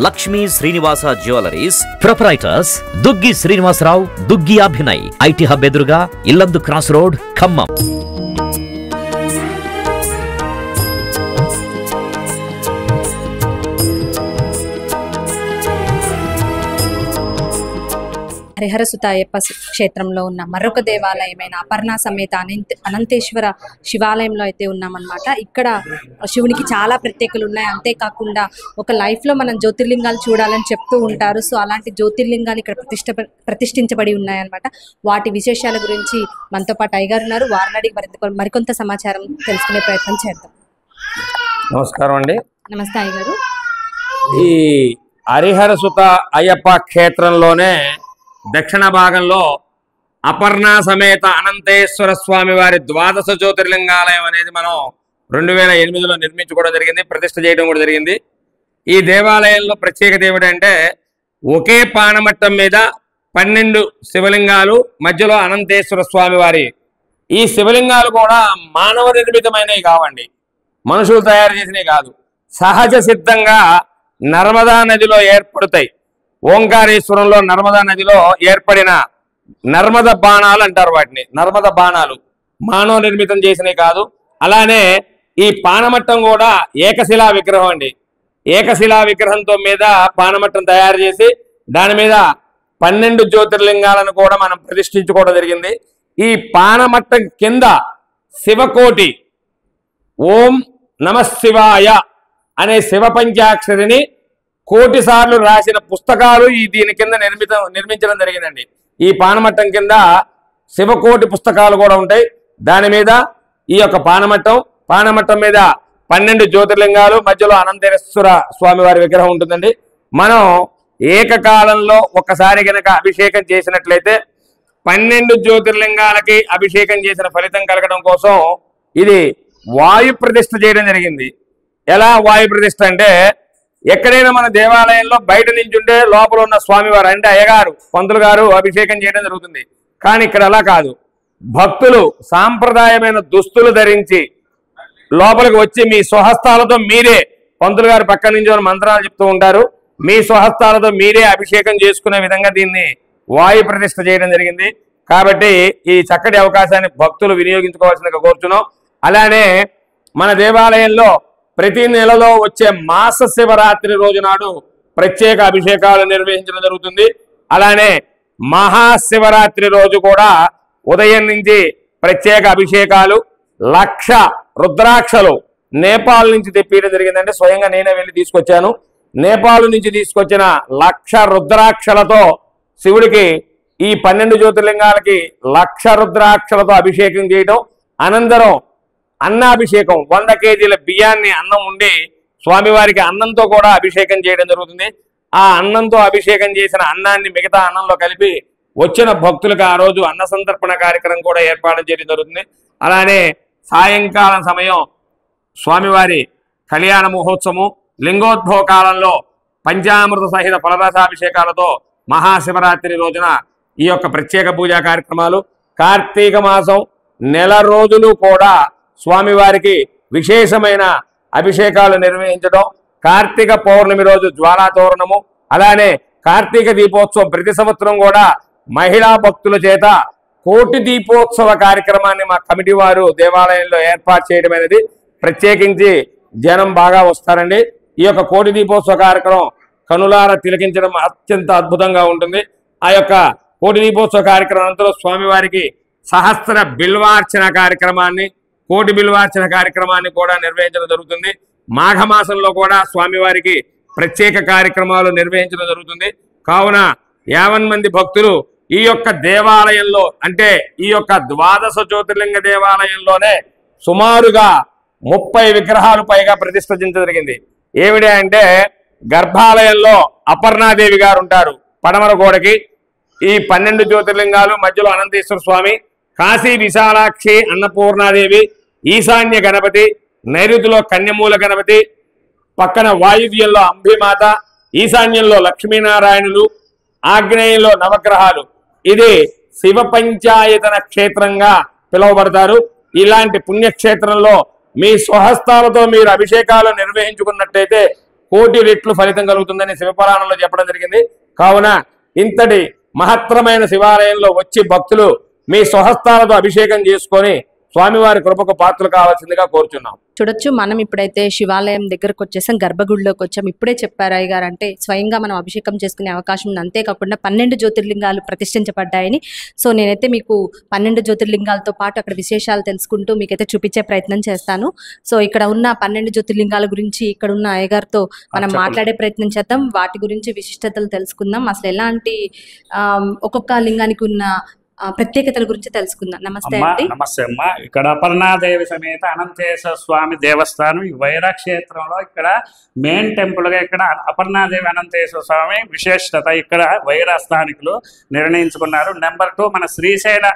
Lakshmi Srinivasa jewelleries proprietors Duggi Srinivasarao, Duggi Abhinay, IT hub ఎదురుగా Yellandu cross road, Khammam. Hariharasuta Ayyappa క్షేత్రంలో ఉన్న మరొక దేవాలయమైన అపర్ణ సమేత అనంతేశ్వర శివాలయంలో అయితే ఉన్నామన్నమాట. ఇక్కడ శివునికి చాలా ప్రత్యేకలు ఉన్నాయి. అంతేకాకుండా ఒక లైఫ్లో మనం జ్యోతిర్లింగాలు చూడాలని చెప్తూ ఉంటారు. సో అలాంటి జ్యోతిర్లింగాలు ఇక్కడ ప్రతిష్ఠించబడి ఉన్నాయన్నమాట. వాటి విశేషాల గురించి మనతో పాటు అయ్యగారు ఉన్నారు. వారిని అడిగి మరికొంత సమాచారం తెలుసుకునే ప్రయత్నం చేద్దాం. నమస్కారం అండి. నమస్తే అయ్యగారు. ఈ హరిహరసుత అయ్యప్ప క్షేత్రంలోనే దక్షిణ భాగంలో అపర్ణ సమేత అనంతేశ్వర స్వామి వారి ద్వాదశ జ్యోతిర్లింగాలయం అనేది మనం 2008లో నిర్మించుకోవడం జరిగింది, ప్రతిష్ఠ చేయడం కూడా జరిగింది. ఈ దేవాలయంలో ప్రత్యేకత ఏమిటంటే ఒకే పానమట్టం మీద 12 శివలింగాలు, మధ్యలో అనంతేశ్వర స్వామి వారి. ఈ శివలింగాలు కూడా మానవ నిర్మితమైనవి కావండి, మనుషులు తయారు చేసినవి కాదు. సహజ సిద్ధంగా నర్మదా నదిలో ఏర్పడతాయి. ఓంకారేశ్వరంలో నర్మదా నదిలో ఏర్పడిన నర్మద బాణాలు అంటారు వాటిని. నర్మద బాణాలు మానవ నిర్మితం చేసినవి కాదు. అలానే ఈ పానమట్టం కూడా ఏకశిలా విగ్రహం అండి. ఏకశిలా విగ్రహంతో మీద పానమట్టం తయారు చేసి దాని మీద 12 జ్యోతిర్లింగాలను కూడా మనం ప్రతిష్ఠించుకోవడం జరిగింది. ఈ పానమట్టం కింద శివకోటి ఓం నమశివాయ అనే శివ పంచాక్షరిని 1,000,000 సార్లు రాసిన పుస్తకాలు ఈ దీని కింద నిర్మించడం జరిగిందండి. ఈ పానమట్టం కింద శివకోటి పుస్తకాలు కూడా ఉంటాయి. దాని మీద ఈ యొక్క పానమట్టం మీద 12 జ్యోతిర్లింగాలు, మధ్యలో అనంతేశ్వర స్వామి వారి విగ్రహం ఉంటుందండి. మనం ఏకకాలంలో ఒక్కసారి కనుక అభిషేకం చేసినట్లయితే 12 జ్యోతిర్లింగాలకి అభిషేకం చేసిన ఫలితం కలగడం కోసం ఇది వాయు ప్రతిష్ఠ చేయడం జరిగింది. ఎలా వాయు ప్రతిష్ఠ అంటే, ఎక్కడైనా మన దేవాలయంలో బయట నుంచి ఉంటే లోపల ఉన్న స్వామివారు అంటే అయ్యగారు, పంతులు గారు అభిషేకం చేయడం జరుగుతుంది. కానీ ఇక్కడ అలా కాదు. భక్తులు సాంప్రదాయమైన దుస్తులు ధరించి లోపలికి వచ్చి మీ స్వహస్తాలతో మీరే, పంతులు గారు పక్క నుంచి మంత్రాలు చెప్తూ ఉంటారు, మీ స్వహస్తాలతో మీరే అభిషేకం చేసుకునే విధంగా దీన్ని వాయు ప్రతిష్ఠ చేయడం జరిగింది. కాబట్టి ఈ చక్కటి అవకాశాన్ని భక్తులు వినియోగించుకోవాల్సిందిగా కోరుతున్నాం. అలానే మన దేవాలయంలో ప్రతి నెలలో వచ్చే మాస శివరాత్రి రోజు నాడు ప్రత్యేక అభిషేకాలు నిర్వహించడం జరుగుతుంది. అలానే మహాశివరాత్రి రోజు కూడా ఉదయం నుంచి ప్రత్యేక అభిషేకాలు, 1,00,000 రుద్రాక్షలు నేపాల్ నుంచి తెప్పించడం జరిగిందంటే స్వయంగా నేనే వెళ్ళి తీసుకొచ్చాను. నేపాల్ నుంచి తీసుకొచ్చిన 1,00,000 రుద్రాక్షలతో శివుడికి ఈ 12 జ్యోతిర్లింగాలకి 1,00,000 రుద్రాక్షలతో అభిషేకం చేయడం. అనంతరం అన్నాభిషేకం, 100 కేజీల బియ్యాన్ని అన్నం ఉండి స్వామివారికి అన్నంతో కూడా అభిషేకం చేయడం జరుగుతుంది. ఆ అన్నంతో అభిషేకం చేసిన అన్నాన్ని మిగతా అన్నంలో కలిపి వచ్చిన భక్తులకు ఆ రోజు అన్న సంతర్పణ కార్యక్రమం కూడా ఏర్పాటు చేయడం జరుగుతుంది. అలానే సాయంకాలం సమయం స్వామివారి కళ్యాణ మహోత్సవం, లింగోద్భవ కాలంలో పంచామృత సహిత ఫలరసాభిషేకాలతో మహాశివరాత్రి రోజున ఈ యొక్క ప్రత్యేక పూజా కార్యక్రమాలు. కార్తీక మాసం నెల రోజులు కూడా స్వామివారికి విశేషమైన అభిషేకాలు నిర్వహించడం. కార్తీక పౌర్ణమి రోజు జ్వాలాతోరణము, అలానే కార్తీక దీపోత్సవం ప్రతి సంవత్సరం కూడా మహిళా భక్తుల చేత కోటి దీపోత్సవ కార్యక్రమాన్ని మా కమిటీ వారు దేవాలయంలో ఏర్పాటు చేయడం అనేది. ప్రత్యేకించి జనం బాగా వస్తారండి. ఈ యొక్క కోటి దీపోత్సవ కార్యక్రమం కనులార తిలకించడం అత్యంత అద్భుతంగా ఉంటుంది. ఆ యొక్క కోటి దీపోత్సవ కార్యక్రమం అనంతరం స్వామివారికి సహస్ర బిల్వార్చన కార్యక్రమాన్ని, కోటి బిల్వార్చన కార్యక్రమాన్ని కూడా నిర్వహించడం జరుగుతుంది. మాఘమాసంలో కూడా స్వామివారికి ప్రత్యేక కార్యక్రమాలు నిర్వహించడం జరుగుతుంది. కావున 50 మంది భక్తులు ఈ యొక్క దేవాలయంలో, అంటే ఈ యొక్క ద్వాదశ జ్యోతిర్లింగ దేవాలయంలోనే సుమారుగా 30 విగ్రహాలు పైగా ప్రతిష్ఠించడం జరిగింది. ఏమిటి అంటే, గర్భాలయంలో అపర్ణాదేవి గారు ఉంటారు పడమర గోడకి. ఈ 12 జ్యోతిర్లింగాలు, మధ్యలో అనంతేశ్వర స్వామి, కాశీ విశాలాక్షి అన్నపూర్ణాదేవి, ఈశాన్య గణపతి, నైరుతిలో కన్యమూల గణపతి, పక్కన వాయువ్యంలో అంబిమాత, ఈశాన్యంలో లక్ష్మీనారాయణులు, ఆగ్నేయంలో నవగ్రహాలు. ఇది శివ పంచాయతన క్షేత్రంగా పిలువబడతారు. ఇలాంటి పుణ్యక్షేత్రంలో మీ స్వహస్తాలతో మీరు అభిషేకాలు నిర్వహించుకున్నట్టయితే కోటి రెట్లు ఫలితం కలుగుతుందని శివపురాణంలో చెప్పడం జరిగింది. కావున ఇంతటి మహత్తరమైన శివాలయంలో వచ్చి భక్తులు మీ స్వహస్తాలతో అభిషేకం చేసుకొని స్వామివారి కృపకు పాత్రలు కావాల్సిందిగా కోరుచున్నాం. చూడొచ్చు, మనం ఇప్పుడైతే శివాలయం దగ్గరకు వచ్చేసాం, గర్భగుడిలోకి వచ్చాం. ఇప్పుడే చెప్పారు అయ్య గారు, అంటే స్వయంగా మనం అభిషేకం చేసుకునే అవకాశం ఉంది. అంతేకాకుండా 12 జ్యోతిర్లింగాలు ప్రతిష్ఠించబడ్డాయని. సో నేనైతే మీకు 12 జ్యోతిర్లింగాలతో పాటు అక్కడ విశేషాలు తెలుసుకుంటూ మీకైతే చూపించే ప్రయత్నం చేస్తాను. సో ఇక్కడ ఉన్న 12 జ్యోతిర్లింగాల గురించి ఇక్కడ ఉన్న అయ్య గారితో మనం మాట్లాడే ప్రయత్నం చేద్దాం. వాటి గురించి విశిష్టతలు తెలుసుకుందాం. అసలు ఎలాంటి ఒక్కొక్క లింగానికి ఉన్న ప్రత్యేకతల గురించి తెలుసుకుందాం. నమస్తే అండి. నమస్తే అమ్మ. ఇక్కడ అపర్ణాదేవి సమేత అనంతేశ్వర స్వామి దేవస్థానం ఈ వైరా క్షేత్రంలో ఇక్కడ మెయిన్ టెంపుల్ గా ఇక్కడ అపర్ణాదేవి అనంతేశ్వర స్వామి విశేషత ఇక్కడ వైరా స్థానికులు నిర్ణయించుకున్నారు. నెంబర్ 2 మన శ్రీశైల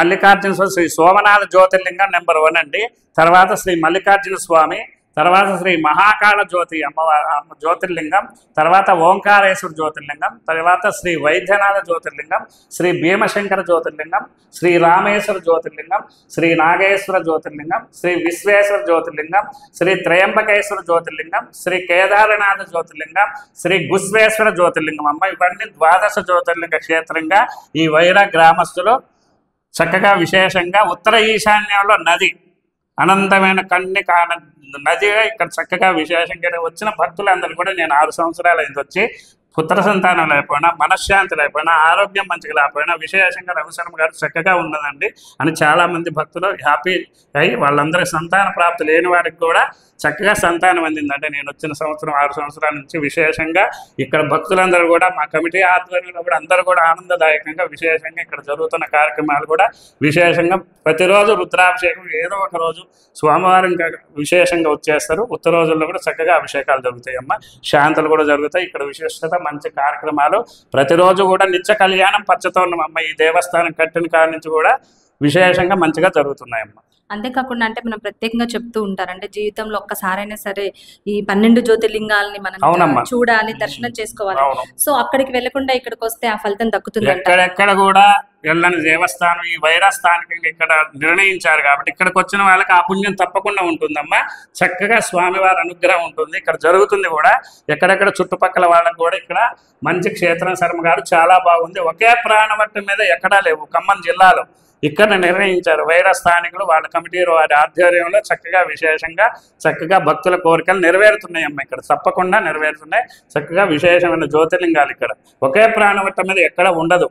మల్లికార్జున శ్రీ సోమనాథ జ్యోతిర్లింగం నెంబర్ 1 అండి. తర్వాత శ్రీ మల్లికార్జున స్వామి, తర్వాత శ్రీ మహాకాళ జ్యోతి జ్యోతిర్లింగం, తర్వాత ఓంకారేశ్వర జ్యోతిర్లింగం, తర్వాత శ్రీ వైద్యనాథ జ్యోతిర్లింగం, శ్రీ భీమశంకర జ్యోతిర్లింగం, శ్రీ రామేశ్వర జ్యోతిర్లింగం, శ్రీ నాగేశ్వర జ్యోతిర్లింగం, శ్రీ విశ్వేశ్వర జ్యోతిర్లింగం, శ్రీ త్రయంబకేశ్వర జ్యోతిర్లింగం, శ్రీ కేదారనాథ జ్యోతిర్లింగం, శ్రీ గుస్వేశ్వర జ్యోతిర్లింగం. అమ్మ ఇవన్నీ 12 జ్యోతిర్లింగ క్షేత్రంగా ఈ వైరా గ్రామస్తులు చక్కగా విశేషంగా ఉత్తర ఈశాన్యంలో నది అనంతమైన నదిగా ఇక్కడ చక్కగా విశేషంగా వచ్చిన భక్తులందరూ కూడా నేను 6 సంవత్సరాలు అయింది వచ్చి పుత్ర సంతానం లేకపోయినా, మనశ్శాంతి లేకపోయినా, ఆరోగ్యం మంచిగా లేకపోయినా విశేషంగా రఘుశర్మ గారు చక్కగా ఉన్నదండి అని చాలామంది భక్తులు హ్యాపీ అయ్యి వాళ్ళందరికీ సంతాన ప్రాప్తి లేని వారికి కూడా చక్కగా సంతానం అందిందంటే నేను వచ్చిన సంవత్సరం 6 సంవత్సరాల నుంచి విశేషంగా ఇక్కడ భక్తులందరూ కూడా మా కమిటీ ఆధ్వర్యంలో కూడా అందరూ కూడా ఆనందదాయకంగా విశేషంగా ఇక్కడ జరుగుతున్న కార్యక్రమాలు కూడా విశేషంగా ప్రతిరోజు రుద్రాభిషేకం ఏదో ఒక రోజు స్వామివారం ఇంకా విశేషంగా వచ్చేస్తారు. ఉత్తర రోజుల్లో కూడా చక్కగా అభిషేకాలు జరుగుతాయి అమ్మ. శాంతులు కూడా జరుగుతాయి. ఇక్కడ విశేషత మంచి కార్యక్రమాలు ప్రతిరోజు కూడా నిత్య కళ్యాణం పచ్చతోరణం అమ్మ. ఈ దేవస్థానం కట్టిన కాడి నుంచి కూడా విశేషంగా మంచిగా జరుగుతున్నాయమ్మ. అంతేకాకుండా అంటే మనం ప్రత్యేకంగా చెప్తూ ఉంటారు, అంటే జీవితంలో ఒక్కసారైనా సరే ఈ 12 జ్యోతిర్లింగాలని మనం చూడాలి, దర్శనం చేసుకోవాలి. సో అక్కడికి వెళ్లకుండా ఇక్కడికి వస్తే ఆ ఫలితం దక్కుతుంది. ఎక్కడెక్కడ కూడా వెళ్ళని దేవస్థానం ఈ వైరా స్థానికంగా ఇక్కడ నిర్ణయించారు కాబట్టి ఇక్కడికి వచ్చిన వాళ్ళకి ఆ పుణ్యం తప్పకుండా ఉంటుందమ్మా. చక్కగా స్వామివారి అనుగ్రహం ఉంటుంది. ఇక్కడ జరుగుతుంది కూడా ఎక్కడెక్కడ చుట్టుపక్కల వాళ్ళకి కూడా ఇక్కడ మంచి క్షేత్రం. శర్మ గారు చాలా బాగుంది. ఒకే ప్రాణవట్టం మీద ఎక్కడా లేవు ఖమ్మం జిల్లాలో. ఇక్కడ నిర్ణయించారు వైరా స్థానికులు వాళ్ళ కమిటీ వారి ఆధ్వర్యంలో చక్కగా విశేషంగా చక్కగా భక్తుల కోరికలు నెరవేరుతున్నాయమ్మ. ఇక్కడ తప్పకుండా నెరవేరుతున్నాయి. చక్కగా విశేషమైన జ్యోతిర్లింగాలు ఇక్కడ ఒకే ప్రాణవట్టం మీద ఎక్కడ ఉండదు.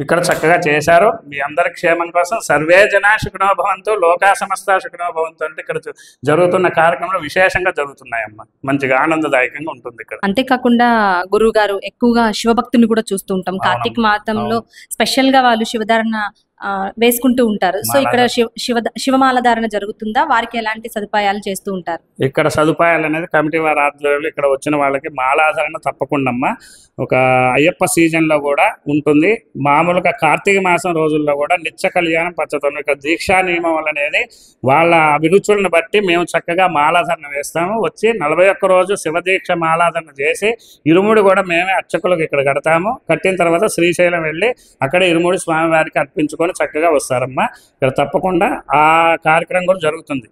ఇక్కడ చక్కగా చేశారు. మీ అందరి క్షేమం కోసం సర్వే జనా సుఖినో భవంతు, లోకా సమస్త సుఖినో భవంతు అంటే ఇక్కడ జరుగుతున్న కార్యక్రమాలు విశేషంగా జరుగుతున్నాయమ్మ. మంచిగా ఆనందదాయకంగా ఉంటుంది ఇక్కడ. అంతేకాకుండా గురువు గారు ఎక్కువగా శివభక్తుని కూడా చూస్తూ ఉంటాం. కార్తీక మాసంలో స్పెషల్ గా వాళ్ళు శివధారణ వేసుకుంటూ ఉంటారు. సో ఇక్కడ శివమాల ధారణ జరుగుతుందా? వారికి ఎలాంటి సదుపాయాలు చేస్తూ ఉంటారు? ఇక్కడ సదుపాయాలు అనేది కమిటీ వారి ఆధ్వర్యంలో ఇక్కడ వచ్చిన వాళ్ళకి మాలాధారణ తప్పకుండా అమ్మ. ఒక అయ్యప్ప సీజన్లో కూడా ఉంటుంది. మామూలుగా కార్తీక మాసం రోజుల్లో కూడా నిత్య కళ్యాణం పచ్చతోరణం ఇక్కడ దీక్షా నియమం అనేది వాళ్ళ అభిరుచులను బట్టి మేము చక్కగా మాలాధారణ వేస్తాము. వచ్చి 41 రోజు శివదీక్ష మాలాధారణ చేసి ఇరుముడి కూడా మేమే అర్చకులకు ఇక్కడ కడతాము. కట్టిన తర్వాత శ్రీశైలం వెళ్ళి అక్కడ ఇరుముడి స్వామివారికి అర్పించుకొని చక్కగా వస్తారమ్మా. ఇక్కడ తప్పకుండా ఆ కార్యక్రమం కూడా జరుగుతుంది.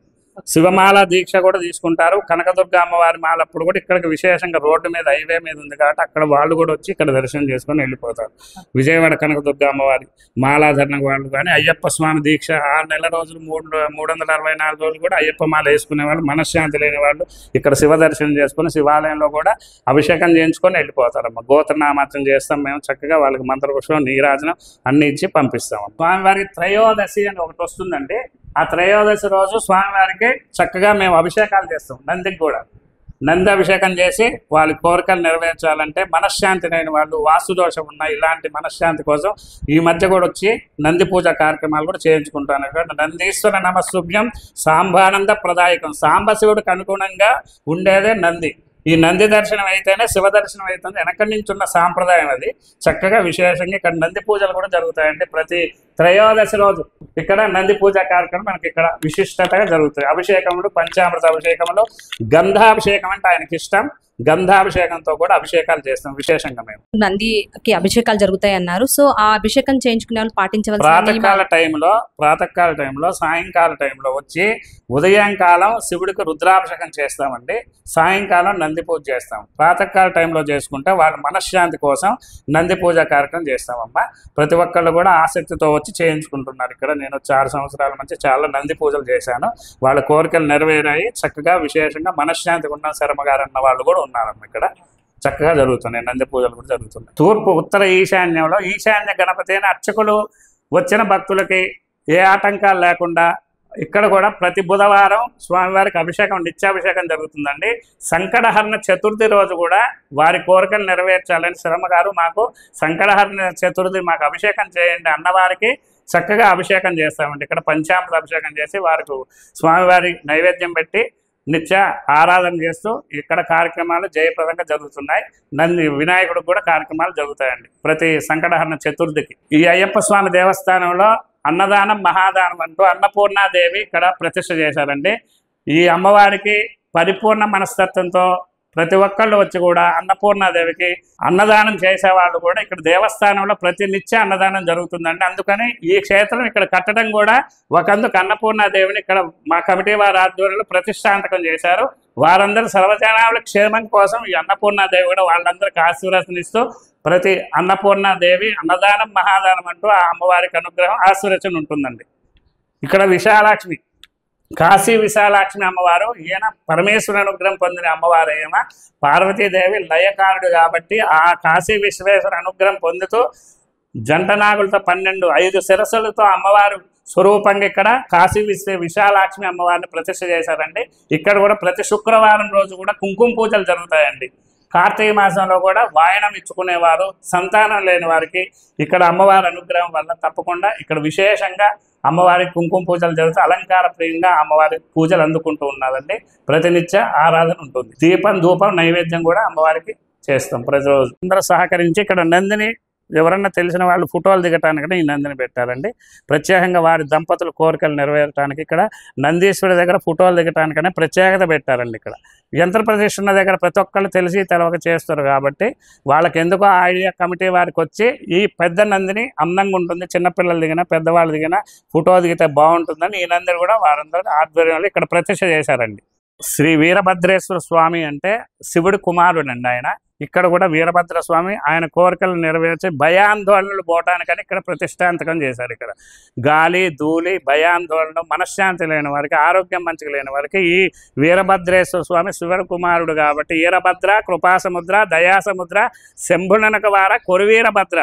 శివమాల దీక్ష కూడా తీసుకుంటారు. కనకదుర్గ అమ్మవారి మాల అప్పుడు కూడా ఇక్కడికి విశేషంగా రోడ్డు మీద హైవే మీద ఉంది కాబట్టి అక్కడ వాళ్ళు కూడా వచ్చి ఇక్కడ దర్శనం చేసుకొని వెళ్ళిపోతారు. విజయవాడ కనకదుర్గ అమ్మవారి మాలాధరణ వాళ్ళు కానీ అయ్యప్ప స్వామి దీక్ష 6 నెలల రోజులు 364 రోజులు కూడా అయ్యప్ప మాల వేసుకునే వాళ్ళు, మనశ్శాంతి లేని వాళ్ళు ఇక్కడ శివ దర్శనం చేసుకుని శివాలయంలో కూడా అభిషేకం చేయించుకొని వెళ్ళిపోతారమ్మ. గోత్రనామార్చన చేస్తాం మేము. చక్కగా వాళ్ళకి మంత్రపుష్పం, నీరాజనం అన్ని ఇచ్చి పంపిస్తాం. స్వామివారికి త్రయోదశి అని ఒకటి వస్తుందండి. ఆ త్రయోదశి రోజు స్వామివారికి చక్కగా మేము అభిషేకాలు చేస్తాం. నందికి కూడా నంది అభిషేకం చేసి వాళ్ళ కోరికలు నెరవేర్చాలంటే మనశ్శాంతి లేని వాళ్ళు, వాస్తుదోషం ఉన్న ఇలాంటి మనశ్శాంతి కోసం ఈ మధ్య కూడా వచ్చి నంది పూజ కార్యక్రమాలు కూడా చేయించుకుంటాను. నందీశ్వర నమస్సుభ్యం సాంబానంద ప్రదాయకం. సాంబశివుడికి అనుగుణంగా ఉండేదే నంది. ఈ నంది దర్శనం అయితేనే శివ దర్శనం అవుతుంది. వెనకటి నుంచి ఉన్న సాంప్రదాయం అది. చక్కగా విశేషంగా ఇక్కడ నంది పూజలు కూడా జరుగుతాయండి. ప్రతి త్రయోదశి రోజు ఇక్కడ నంది పూజ కార్యక్రమం మనకి ఇక్కడ విశిష్టతగా జరుగుతుంది. అభిషేకములు, పంచామృత అభిషేకములు, గంధాభిషేకం అంటే ఆయనకి ఇష్టం. గంధాభిషేకంతో కూడా అభిషేకాలు చేస్తాం విశేషంగా. మేము నందికి అభిషేకాలు జరుగుతాయి అన్నారు. సో ఆ అభిషేకం చేయించుకునే వాళ్ళు పాటించవలసిన ప్రాతకాల టైంలో సాయంకాల టైంలో వచ్చి ఉదయం కాలం శివుడికి రుద్రాభిషేకం చేస్తామండి. సాయంకాలం నంది పూజ చేస్తాం. ప్రాతకాల టైంలో చేసుకుంటే వాళ్ళ మనశ్శాంతి కోసం నంది పూజ కార్యక్రమం చేస్తామమ్మా. ప్రతి ఒక్కళ్ళు కూడా ఆసక్తితో వచ్చి చేయించుకుంటున్నారు. ఇక్కడ నేను 6 సంవత్సరాల నుంచి చాలా నంది పూజలు చేశాను. వాళ్ళ కోరికలు నెరవేరాయి. చక్కగా విశేషంగా మనశ్శాంతిగా ఉన్న శర్మగారు అన్న వాళ్ళు కూడా ఉన్నారమ్మ. ఇక్కడ చక్కగా జరుగుతున్నాయి. నంది పూజలు కూడా జరుగుతున్నాయి. తూర్పు ఉత్తర ఈశాన్యంలో ఈశాన్య గణపతి అయిన అర్చకులు వచ్చిన భక్తులకి ఏ ఆటంకాలు లేకుండా ఇక్కడ కూడా ప్రతి బుధవారం స్వామివారికి అభిషేకం, నిత్యాభిషేకం జరుగుతుందండి. సంకటహరణ చతుర్థి రోజు కూడా వారి కోరికలు నెరవేర్చాలని శ్రమగారు మాకు సంకటహరణ చతుర్థి మాకు అభిషేకం చేయండి అన్నవారికి చక్కగా అభిషేకం చేస్తామండి. ఇక్కడ పంచామృత అభిషేకం చేసి వారికి స్వామివారి నైవేద్యం పెట్టి నిత్య ఆరాధన చేస్తూ ఇక్కడ కార్యక్రమాలు జయప్రదంగా జరుగుతున్నాయి. వినాయకుడికి కూడా కార్యక్రమాలు జరుగుతాయండి ప్రతి సంకటహరణ చతుర్థికి. ఈ అయ్యప్ప స్వామి దేవస్థానంలో అన్నదానం మహాదానం అంటూ అన్నపూర్ణాదేవి ఇక్కడ ప్రతిష్ఠ చేశారండి. ఈ అమ్మవారికి పరిపూర్ణ మనస్తత్వంతో ప్రతి ఒక్కళ్ళు వచ్చి కూడా అన్నపూర్ణాదేవికి అన్నదానం చేసేవాళ్ళు కూడా ఇక్కడ దేవస్థానంలో ప్రతి నిత్య అన్నదానం జరుగుతుందండి. అందుకని ఈ క్షేత్రం ఇక్కడ కట్టడం కూడా ఒకందుకు అన్నపూర్ణాదేవిని ఇక్కడ మా కమిటీ వారి ఆధ్వర్యంలో ప్రతిష్టాంతకం చేశారు. వారందరూ సర్వజనాల క్షేమం కోసం ఈ అన్నపూర్ణాదేవి కూడా వాళ్ళందరికీ ఆశీర్వచనిస్తూ ప్రతి అన్నపూర్ణాదేవి అన్నదానం మహాదానం అంటూ ఆ అమ్మవారికి అనుగ్రహం ఆశీర్వచన ఉంటుందండి. ఇక్కడ విశాలాక్ష్మి, కాశీ విశాలాక్ష్మి అమ్మవారు, ఈయన పరమేశ్వర అనుగ్రహం పొందిన అమ్మవారు. ఈయన పార్వతీదేవి లయకారుడు కాబట్టి ఆ కాశీ విశ్వేశ్వర అనుగ్రహం పొందుతూ జంటనాగులతో 5 శిరస్సులతో అమ్మవారు స్వరూపంగా ఇక్కడ కాశీ విశాలాక్ష్మి అమ్మవారిని ప్రతిష్ఠ చేశారండి. ఇక్కడ కూడా ప్రతి శుక్రవారం రోజు కూడా కుంకుమ పూజలు జరుగుతాయండి. కార్తీక మాసంలో కూడా వాయనం ఇచ్చుకునేవారు, సంతానం లేని వారికి ఇక్కడ అమ్మవారి అనుగ్రహం వల్ల తప్పకుండా ఇక్కడ విశేషంగా అమ్మవారికి కుంకుమ పూజలు జరుగుతాయి. అలంకార ప్రియంగా అమ్మవారి పూజలు అందుకుంటూ ఉన్నారండి. ప్రతినిత్య ఆరాధన ఉంటుంది. దీపం, ధూపం, నైవేద్యం కూడా అమ్మవారికి చేస్తాం ప్రతిరోజు. అందరూ సహకరించి ఇక్కడ నందిని ఎవరన్నా తెలిసిన వాళ్ళు ఫోటోలు దిగటానికనే ఈ నందిని పెట్టారండి. ప్రత్యేకంగా వారి దంపతుల కోరికలు నెరవేరటానికి ఇక్కడ నందీశ్వరి దగ్గర ఫోటోలు దిగటానికనే ప్రత్యేకత పెట్టారండి. ఇక్కడ యంత్ర ప్రదర్శన దగ్గర ప్రతి ఒక్కళ్ళు తెలిసి తెలవక చేస్తారు కాబట్టి వాళ్ళకి ఎందుకో ఐడియా కమిటీ వారికి వచ్చి ఈ పెద్ద నందిని అందంగా ఉంటుంది, చిన్నపిల్లలు దిగినా పెద్దవాళ్ళు దిగినా ఫోటో దిగితే బాగుంటుందని ఈ నందిని కూడా వారందరూ ఆధ్వర్యంలో ఇక్కడ ప్రతిష్ఠ చేశారండి. శ్రీ వీరభద్రేశ్వర స్వామి అంటే శివుడి కుమారుడు అండి ఆయన. ఇక్కడ కూడా వీరభద్ర స్వామి ఆయన కోరికలు నెరవేర్చి భయాందోళనలు పోవటానికని ఇక్కడ ప్రతిష్టాంతకం చేశారు. ఇక్కడ గాలి, ధూళి, భయాందోళన, మనశ్శాంతి లేని వారికి, ఆరోగ్యం మంచిగా లేని వారికి ఈ వీరభద్రేశ్వర స్వామి శివుడి కుమారుడు కాబట్టి వీరభద్ర, కృపాసముద్ర, దయాసముద్ర, శంభుననక వార, కొరివీరభద్ర,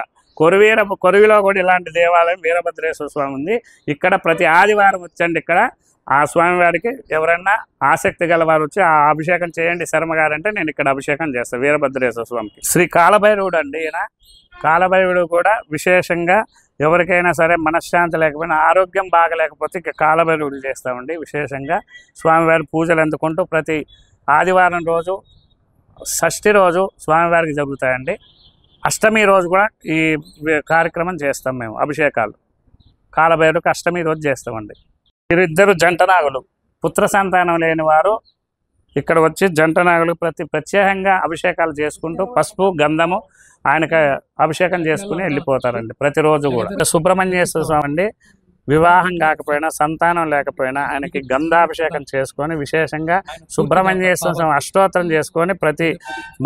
కొరివిలో కూడా ఇలాంటి దేవాలయం వీరభద్రేశ్వర స్వామి ఉంది. ఇక్కడ ప్రతి ఆదివారం వచ్చండి. ఇక్కడ ఆ స్వామివారికి ఎవరన్నా ఆసక్తి గల వారు వచ్చి ఆ అభిషేకం చేయండి శర్మగారు అంటే నేను ఇక్కడ అభిషేకం చేస్తాను వీరభద్రేశ్వర స్వామికి. శ్రీ కాలభైరవుడు అండి ఈయన. కాలభైరవుడు కూడా విశేషంగా ఎవరికైనా సరే మనశ్శాంతి లేకపోయినా, ఆరోగ్యం బాగలేకపోతే ఇక కాలభైరవుడు చేస్తామండి. విశేషంగా స్వామివారి పూజలు అందుకుంటూ ప్రతి ఆదివారం రోజు, షష్ఠి రోజు స్వామివారికి జరుగుతాయండి. అష్టమి రోజు కూడా ఈ కార్యక్రమం చేస్తాం మేము. అభిషేకాలు కాలభైరవుడికి అష్టమి రోజు చేస్తామండి. వీరిద్దరు జంటనాగులు, పుత్ర సంతానం లేని వారు ఇక్కడ వచ్చి జంటనాగులు ప్రత్యేకంగా అభిషేకాలు చేసుకుంటూ పసుపు, గంధము ఆయనకి అభిషేకం చేసుకుని వెళ్ళిపోతారండి ప్రతిరోజు కూడా. సుబ్రహ్మణ్యేశ్వర స్వామి అండి, వివాహం కాకపోయినా, సంతానం లేకపోయినా ఆయనకి గంధాభిషేకం చేసుకొని విశేషంగా సుబ్రహ్మణ్యేశ్వర స్వామి అష్టోత్తరం చేసుకొని ప్రతి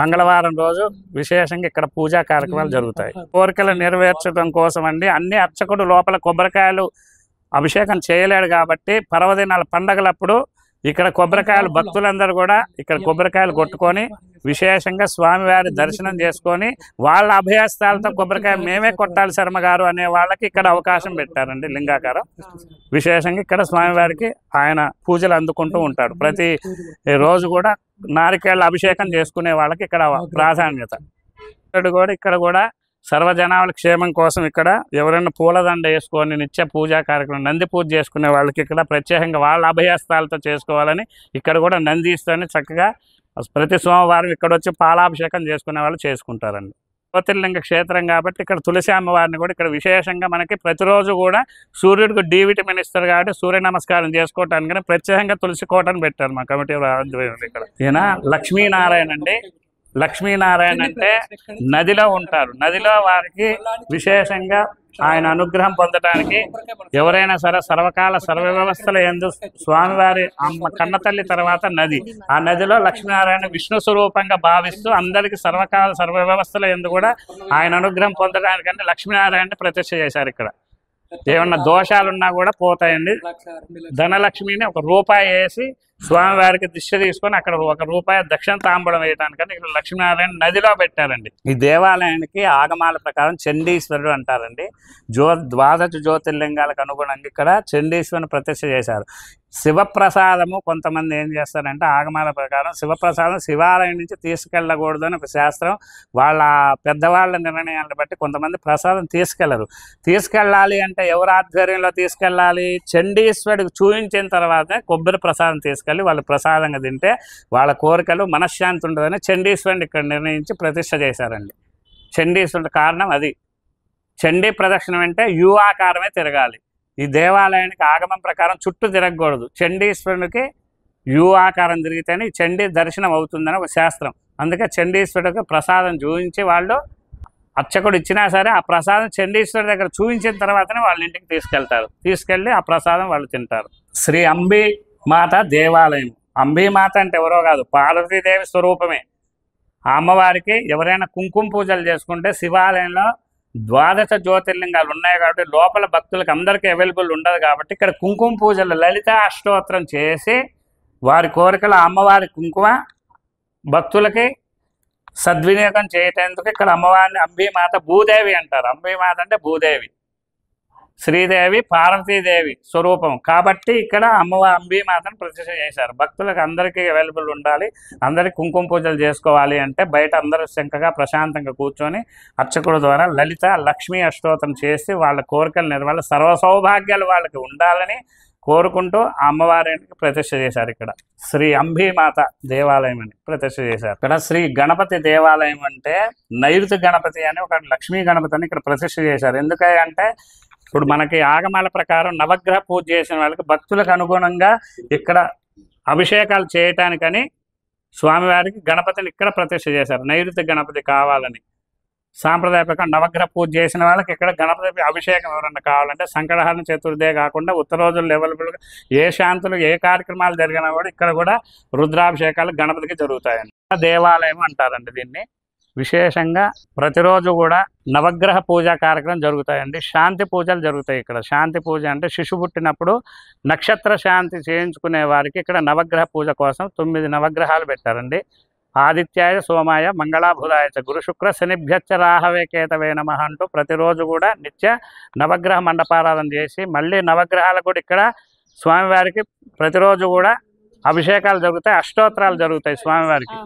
మంగళవారం రోజు విశేషంగా ఇక్కడ పూజా కార్యక్రమాలు జరుగుతాయి. కోరికలు నెరవేర్చడం కోసం అండి అన్ని అర్చకుడు లోపల కొబ్బరికాయలు అభిషేకం చేయలేడు కాబట్టి పర్వదినాల పండగలప్పుడు ఇక్కడ కొబ్బరికాయలు భక్తులందరూ కూడా ఇక్కడ కొబ్బరికాయలు కొట్టుకొని విశేషంగా స్వామివారి దర్శనం చేసుకొని వాళ్ళ అభయస్థాలతో కొబ్బరికాయ మేమే కొట్టాలి శర్మగారు అనే వాళ్ళకి ఇక్కడ అవకాశం పెట్టారండి లింగాకారం. విశేషంగా ఇక్కడ స్వామివారికి ఆయన పూజలు అందుకుంటూ ఉంటాడు. ప్రతి రోజు కూడా నారికేళ్ళ అభిషేకం చేసుకునే వాళ్ళకి ఇక్కడ ప్రాధాన్యత. ఇక్కడ కూడా సర్వజనాల క్షేమం కోసం ఇక్కడ ఎవరైనా పూలదండ వేసుకొని నిత్య పూజా కార్యక్రమం నంది పూజ చేసుకునే వాళ్ళకి ఇక్కడ ప్రత్యేకంగా వాళ్ళ అభయస్థాలతో చేసుకోవాలని ఇక్కడ కూడా నంది ఇస్తూనే చక్కగా ప్రతి సోమవారం ఇక్కడ వచ్చి పాలాభిషేకం చేసుకునే వాళ్ళు చేసుకుంటారండి. జ్యోతిర్లింగ క్షేత్రం కాబట్టి ఇక్కడ తులసి అమ్మవారిని కూడా ఇక్కడ విశేషంగా మనకి ప్రతిరోజు కూడా సూర్యుడికి డి విటమిన్ ఇస్తారు కాబట్టి సూర్య నమస్కారం చేసుకోవటానికి ప్రత్యేకంగా తులసి కోటను పెట్టారు మా కమిటీ ఆధ్వర్యంలో. ఇక్కడ ఈయన లక్ష్మీనారాయణ అండి. లక్ష్మీనారాయణ అంటే నదిలో ఉంటారు. నదిలో వారికి విశేషంగా ఆయన అనుగ్రహం పొందడానికి ఎవరైనా సరే సర్వకాల సర్వ వ్యవస్థల యందు స్వామివారి అమ్మ కన్నతల్లి తర్వాత నది, ఆ నదిలో లక్ష్మీనారాయణ విష్ణు స్వరూపంగా భావిస్తూ అందరికీ సర్వకాల సర్వ వ్యవస్థల యందు కూడా ఆయన అనుగ్రహం పొందడానికంటే లక్ష్మీనారాయణ ప్రతిష్ఠ చేశారు. ఇక్కడ ఏమన్నా దోషాలున్నా కూడా పోతాయండి. ధనలక్ష్మిని ఒక రూపాయి వేసి స్వామివారికి దిష్టి తీసుకొని అక్కడ ఒక రూపాయి దక్షిణ తాంబూలం వేయడానికని ఇక్కడ లక్ష్మీనారాయణ నదిలో పెట్టారండి. ఈ దేవాలయానికి ఆగమాల ప్రకారం చండీశ్వరుడు అంటారండి. ద్వాదశ జ్యోతిర్లింగాలకు అనుగుణంగా ఇక్కడ చండీశ్వరుని ప్రతిష్ఠ చేశారు. శివప్రసాదము కొంతమంది ఏం చేస్తారంటే ఆగమాల ప్రకారం శివప్రసాదం శివాలయం నుంచి తీసుకెళ్ళకూడదు అని ఒక శాస్త్రం. వాళ్ళ పెద్దవాళ్ళ నిర్ణయాలను బట్టి కొంతమంది ప్రసాదం తీసుకెళ్ళాలి అంటే ఎవరి ఆధ్వర్యంలో తీసుకెళ్ళాలి? చండీశ్వరుడికి చూపించిన తర్వాత కొబ్బరి ప్రసాదం తీసుకెళ్ళి వాళ్ళు ప్రసాదంగా తింటే వాళ్ళ కోరికలు మనశ్శాంతి ఉంటుందని చండీశ్వరుని ఇక్కడ నిర్ణయించి ప్రతిష్ఠ చేశారండి. చండీశ్వరుడి కారణం అది. చండీ ప్రదక్షిణం అంటే యు ఆకారమే తిరగాలి. ఈ దేవాలయానికి ఆగమం ప్రకారం చుట్టూ తిరగకూడదు. చండీశ్వరునికి యు ఆకారం తిరిగితేనే ఈ చండీ దర్శనం అవుతుందని ఒక శాస్త్రం. అందుకే చండీశ్వరుడికి ప్రసాదం చూపించి వాళ్ళు అర్చకుడు ఇచ్చినా సరే ఆ ప్రసాదం చండీశ్వరుడి దగ్గర చూపించిన తర్వాతనే వాళ్ళ ఇంటికి తీసుకెళ్ళి ఆ ప్రసాదం వాళ్ళు తింటారు. శ్రీ అంబీ మాత దేవాలయం. అంబీమాత అంటే ఎవరో కాదు, పార్వతీదేవి స్వరూపమే. ఆ అమ్మవారికి ఎవరైనా కుంకుమ పూజలు చేసుకుంటే శివాలయంలో ద్వాదశ జ్యోతిర్లింగాలు ఉన్నాయి కాబట్టి లోపల భక్తులకు అందరికీ అవైలబుల్ ఉండదు కాబట్టి ఇక్కడ కుంకుమ పూజలు లలిత అష్టోత్తరం చేసి వారి కోరికలు అమ్మవారి కుంకుమ భక్తులకి సద్వినియోగం చేయటందుకు ఇక్కడ అమ్మవారిని అంబీమాత భూదేవి అంటారు. అంబీమాత అంటే భూదేవి, శ్రీదేవి పార్వతీదేవి స్వరూపం కాబట్టి ఇక్కడ అంబీమాతను ప్రతిష్ఠ చేశారు. భక్తులకు అందరికీ అవైలబుల్ ఉండాలి, అందరికీ కుంకుమ పూజలు చేసుకోవాలి అంటే బయట అందరూ చక్కగా ప్రశాంతంగా కూర్చొని అర్చకుల ద్వారా లలిత లక్ష్మీ అష్టోత్తరం చేసి వాళ్ళ కోరికలు నెరవేర్చాలి, సర్వ సౌభాగ్యాలు వాళ్ళకి ఉండాలని కోరుకుంటూ ఆ అమ్మవారికి ప్రతిష్ఠ చేశారు. ఇక్కడ శ్రీ అంబీమాత దేవాలయం అని ప్రతిష్ఠ చేశారు. ఇక్కడ శ్రీ గణపతి దేవాలయం అంటే నైరుతి గణపతి అని ఒక లక్ష్మీ గణపతి అని ఇక్కడ ప్రతిష్ఠ చేశారు. ఎందుకంటే ఇప్పుడు మనకి ఆగమాల ప్రకారం నవగ్రహ పూజ చేసిన వాళ్ళకి భక్తులకు అనుగుణంగా ఇక్కడ అభిషేకాలు చేయటానికని స్వామివారికి గణపతిని ఇక్కడ ప్రతిష్ఠ చేశారు. నైరుతి గణపతి కావాలని సాంప్రదాయ ప్రకారం నవగ్రహ పూజ చేసిన వాళ్ళకి ఇక్కడ గణపతి అభిషేకం ఎవరన్నా కావాలంటే సంకటహరణ చతుర్థే కాకుండా ఉత్తర రోజుల్లో అవైలబుల్గా ఏ శాంతులు ఏ కార్యక్రమాలు జరిగినా కూడా ఇక్కడ కూడా రుద్రాభిషేకాలు గణపతికి జరుగుతాయండి. దేవాలయం అంటారండి దీన్ని. విశేషంగా ప్రతిరోజు కూడా నవగ్రహ పూజా కార్యక్రమం జరుగుతాయండి. శాంతి పూజలు జరుగుతాయి ఇక్కడ. శాంతి పూజ అంటే శిశు పుట్టినప్పుడు నక్షత్ర శాంతి చేయించుకునే వారికి ఇక్కడ నవగ్రహ పూజ కోసం 9 నవగ్రహాలు పెట్టారండి. ఆదిత్యాయ సోమాయ మంగళాబుధాయ చ గురు శుక్ర శనిభ్యచ్చ రాహవే కేతవే నమః అంటూ ప్రతిరోజు కూడా నిత్య నవగ్రహ మండపారాధన చేసి మళ్ళీ నవగ్రహాలకు కూడా ఇక్కడ స్వామివారికి ప్రతిరోజు కూడా అభిషేకాలు జరుగుతాయి, అష్టోత్తరాలు జరుగుతాయి స్వామివారికి.